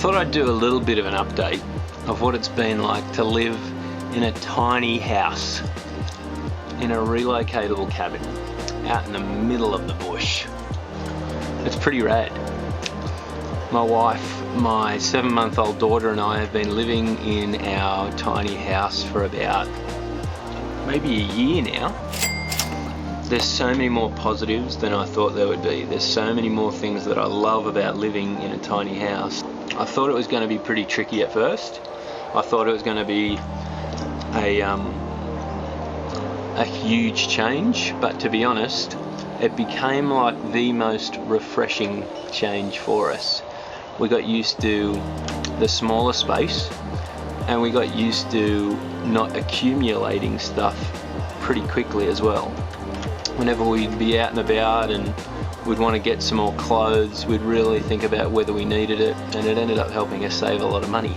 thought I'd do a little bit of an update of what it's been like to live in a tiny house in a relocatable cabin out in the middle of the bush. It's pretty rad. My wife, my 7-month-old daughter and I have been living in our tiny house for about maybe a year now. There's so many more positives than I thought there would be. There's so many more things that I love about living in a tiny house. I thought it was going to be pretty tricky at first. I thought it was going to be a huge change, but to be honest, it became like the most refreshing change for us. We got used to the smaller space, and we got used to not accumulating stuff pretty quickly as well. Whenever we'd be out and about and we'd want to get some more clothes, we'd really think about whether we needed it, and it ended up helping us save a lot of money.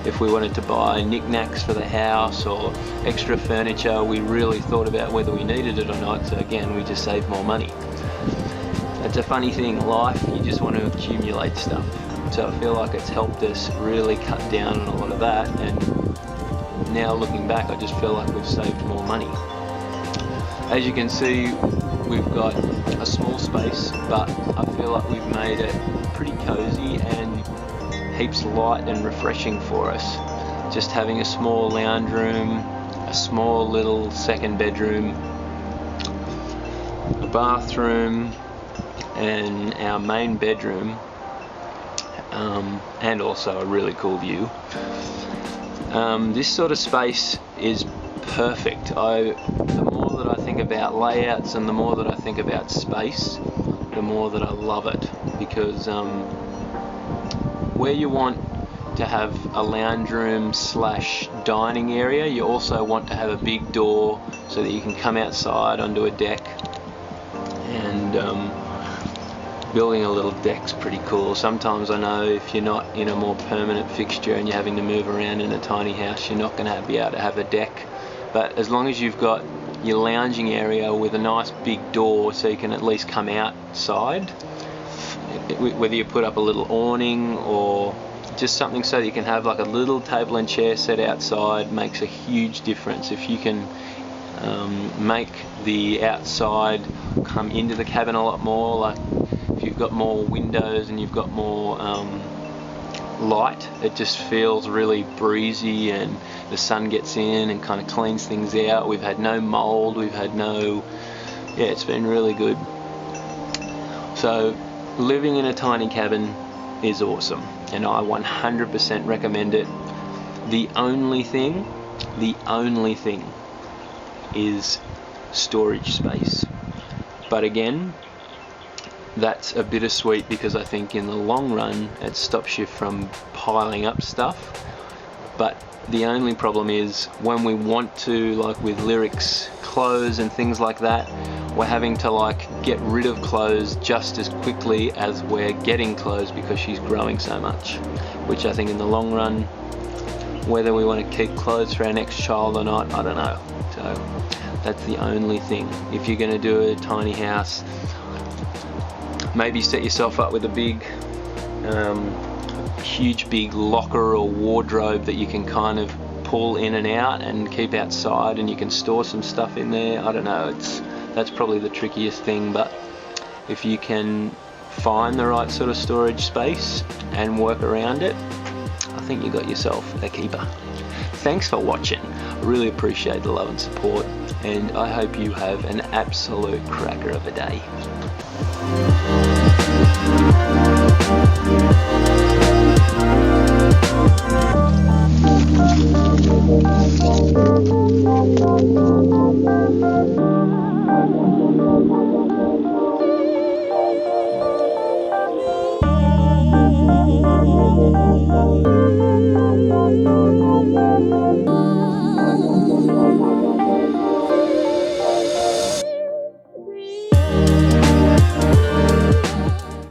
If we wanted to buy knickknacks for the house or extra furniture, we really thought about whether we needed it or not, so again, we just saved more money. It's a funny thing, life, you just want to accumulate stuff. So I feel like it's helped us really cut down on a lot of that, and now looking back, I just feel like we've saved more money. As you can see, we've got a small space, but I feel like we've made it pretty cozy and heaps light and refreshing for us. Just having a small lounge room, a small little second bedroom, a bathroom, and our main bedroom, and also a really cool view. This sort of space is perfect. The more that I think about layouts and the more that I think about space, the more that I love it, because where you want to have a lounge room / dining area, you also want to have a big door so that you can come outside onto a deck, and building a little deck's pretty cool. Sometimes I know if you're not in a more permanent fixture and you're having to move around in a tiny house, you're not going to be able to have a deck, but as long as you've got your lounging area with a nice big door so you can at least come outside, whether you put up a little awning or just something so that you can have like a little table and chair set outside, makes a huge difference. If you can make the outside come into the cabin a lot more, like if you've got more windows and you've got more light, it just feels really breezy and the sun gets in and kind of cleans things out. We've had no mold, we've had no, yeah, it's been really good. So living in a tiny cabin is awesome, and I 100% recommend it. The only thing is storage space. But again, that's a bittersweet, because I think in the long run it stops you from piling up stuff. But the only problem is when we want to, like with Lyric's clothes and things like that, we're having to like get rid of clothes just as quickly as we're getting clothes because she's growing so much, which I think in the long run, whether we want to keep clothes for our next child or not, I don't know. So that's the only thing. If you're going to do a tiny house, maybe set yourself up with a big huge big locker or wardrobe that you can kind of pull in and out and keep outside, and you can store some stuff in there. I don't know, that's probably the trickiest thing, but if you can find the right sort of storage space and work around it, I think you got yourself a keeper. Thanks for watching. I really appreciate the love and support, and I hope you have an absolute cracker of a day.